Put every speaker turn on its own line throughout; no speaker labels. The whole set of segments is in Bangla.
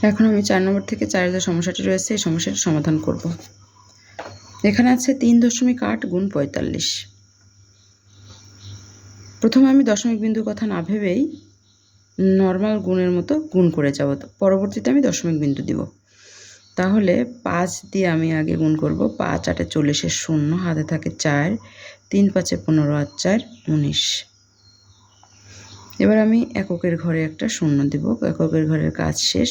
এখন আমি 4 নম্বর থেকে 4 যে সমস্যাটি রয়েছে এই সমস্যাটি সমাধান করব। এখানে আছে 3.8 গুণ 45। প্রথমে আমি দশমিক বিন্দুর কথা না ভেবেই নর্মাল গুণের মতো গুণ করে যাব, পরবর্তীতে আমি দশমিক বিন্দু দিব। তাহলে 5 দিয়ে আমি আগে গুণ করব। 5 8 40 0, হাতে থাকে 4, 3 5 15 আর 4 19। এবার আমি এককের ঘরে একটা শূন্য দিব। এককের ঘরের কাজ শেষ।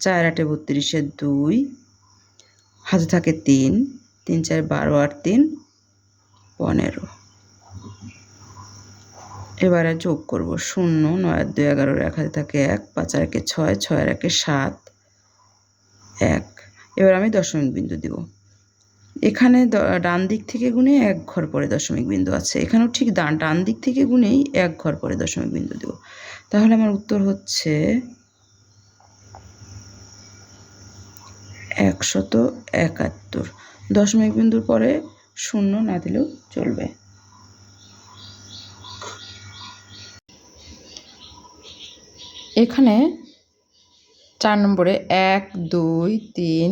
4 8 32 2, হাতে থাকে 3, 3 4 12 আর 3 15। এবারে যোগ করব। 0 9 আর 2 11, এক হাতে থাকে 1, 5 আর 1 6, 6 আর 1 7 1। এবার আমি দশমিক বিন্দু দিব। এখানে ডান দিক থেকে গুণে এক ঘর পরে দশমিক বিন্দু আছে, এখানেও ঠিক ডান দিক থেকে গুণেই এক ঘর পরে দশমিক বিন্দু দেব। তাহলে আমার উত্তর হচ্ছে 171। দশমিক বিন্দুর পরে শূন্য না দিলেও চলবে। এখানে 4 নম্বরে 1 2 3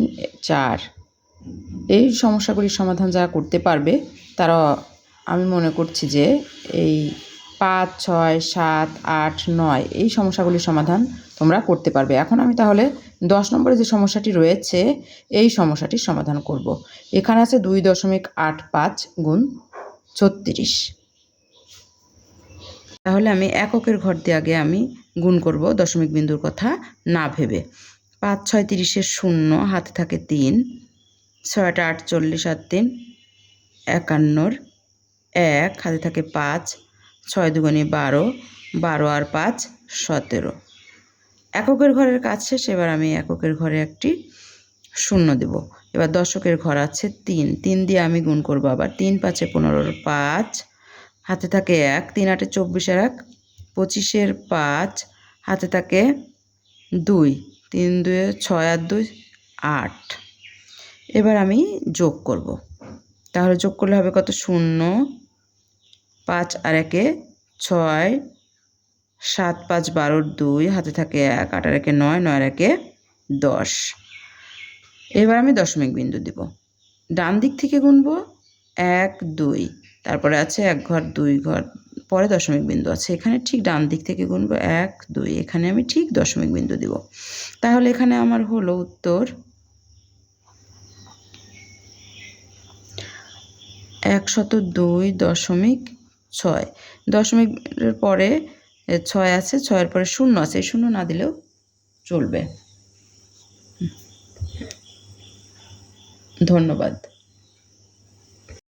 4 এই সমস্যাগুলির সমাধান যারা করতে পারবে তারা, আমি মনে করছি যে এই 5 6 7 8 9 এই সমস্যাগুলির সমাধান তোমরা করতে পারবে। এখন আমি তাহলে 10 নম্বরে যে সমস্যাটি রয়েছে এই সমস্যাটির সমাধান করব। এখানে আছে 2.85 গুণ 36। তাহলে আমি এককের ঘর দিয়ে আগে আমি গুণ করব দশমিক বিন্দুর কথা না ভেবে। 5 6 30 0, হাতে থাকে 3, 6 8 48 আর 3 51, 1 হাতে থাকে 5, 6 2 12, 12 আর 5 17। এককের ঘরের কাজ শেষ। এবার আমি এককের ঘরে একটি শূন্য দেব। এবার দশকের ঘর আছে 3, 3 দিয়ে আমি গুণ করব আবার। 3 5 15 5, হাতে থাকে 1, 3 8 24 আর 1 25 5, হাতে থাকে 2, 3 2 6 আর 2 8। এবার আমি যোগ করব। তাহলে যোগ করলে হবে কত? 0 5 আর 1 6, 7 5 12 2, হাতে থাকে 1, 8 আর 1 9, 9 আর 1 10। এবার আমি দশমিক বিন্দু দিব। ডান দিক থেকে গুনব 1 2, তারপরে আছে 1 ঘর 2 ঘর পরে দশমিক বিন্দু আছে। এখানে ঠিক ডান দিক থেকে গুনব 1 2, এখানে আমি ঠিক দশমিক বিন্দু দিব। তাহলে এখানে আমার হলো উত্তর 102.6। দশমিকের পরে 6 আছে, 6-এর পরে 0 আছে, এই 0 না দিলেও চলবে। ধন্যবাদ।